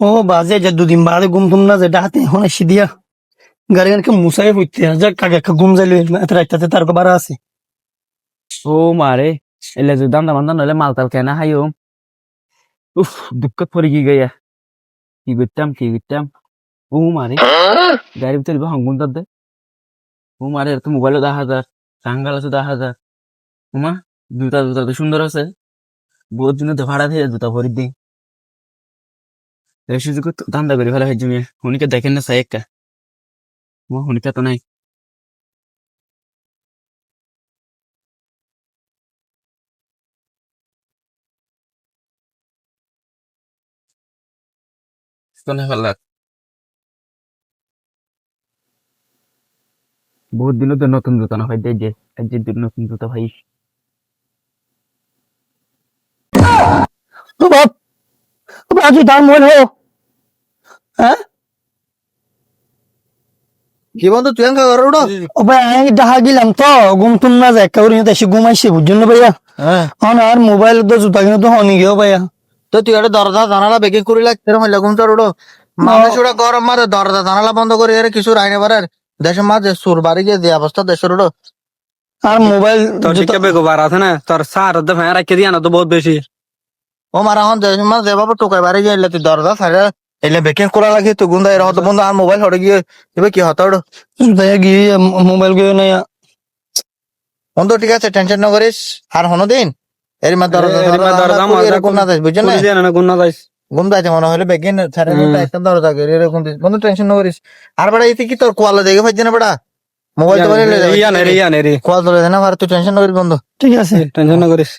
ও বাজে যে দুদিন বাদে ঘুম তুম না যে ডাহাতে এখন এসে দিয়া গাড়ি গানকে মুসাই হইতে যাক কাকে ঘুম যাইলে এত রাইতাতে তার বারা আছে ও মারে এলে যদি দাম দাম নলে মালতাল কেনা হাইও উফ দুঃখ পড়ে গিয়া কি করতাম ও মারে গাড়ির ভিতরে হঙ্গুন দে ও মারে তো মোবাইলও 10,000 টাঙ্গাল আছে 10,000 ওমা জুতা তো সুন্দর আছে বহুত দিন তো ভাড়া দিয়ে জুতা ভরি দিই এই সুযোগ দান্দা করে ফেলা হয়েছে মেয়ে হুনিকে দেখেন না সাই একটা হুনিকা তো নাই ফেলা বহুত দিনও তো নতুন জুতা না ভাই যে একদিন নতুন জুতা ভাই ও বাপ ও বাজু দাম মন হো হ্যাঁ কি বন্ধু তুই এনকা ঘর উঠো ও ভাই আমি ডাহা গেলাম তো ঘুম তুম না যায় কাউরি এসে ঘুমাইছে বুঝছেন না ভাইয়া হ্যাঁ এখন আর মোবাইল তো জুতা কিনে তো হনি গেও ভাইয়া তো তুই একটা দরজা জানালা বেকিং করে লাগতে হইলে ঘুম তোর উঠো মানুষ ওটা গরম মারে দরজা জানালা বন্ধ করে এর কিছু রাইনে পারে দেশের মাঝে সুর বাড়ি গিয়ে যে অবস্থা দেশের উঠো আর মোবাইল তোর শিক্ষা বেগোবার আছে না তোর সার ভাই রাখি দিয়া না তো বহুত বেশি ও মারা হন দেশের মাঝে যেভাবে টোকাই বাড়ি গিয়ে এলে তুই দরজা ছাড়ে এলে বেকিং করা লাগে তুই গুন্দা এর হতো বন্ধু আর মোবাইল হটে গিয়ে এবার কি হতো ওটা জুতাইয়া গিয়ে মোবাইল গিয়ে নাই বন্ধু ঠিক আছে টেনশন না করিস আর হনো দিন এর মা দরজা এরকম না যাইস বুঝছেন না গুণ না যাইস ঘুম যাইতে মনে হলে বেকিং ছাড়ে একটা দরজা করে এরকম দিস বন্ধু টেনশন না করিস আর বেড়া এতে কি তোর কোয়ালা দেখে পাইছে না বেড়া মোবাইল তো ইয়া নে রে কোয়াল ধরে না তুই টেনশন না করিস বন্ধু ঠিক আছে টেনশন না করিস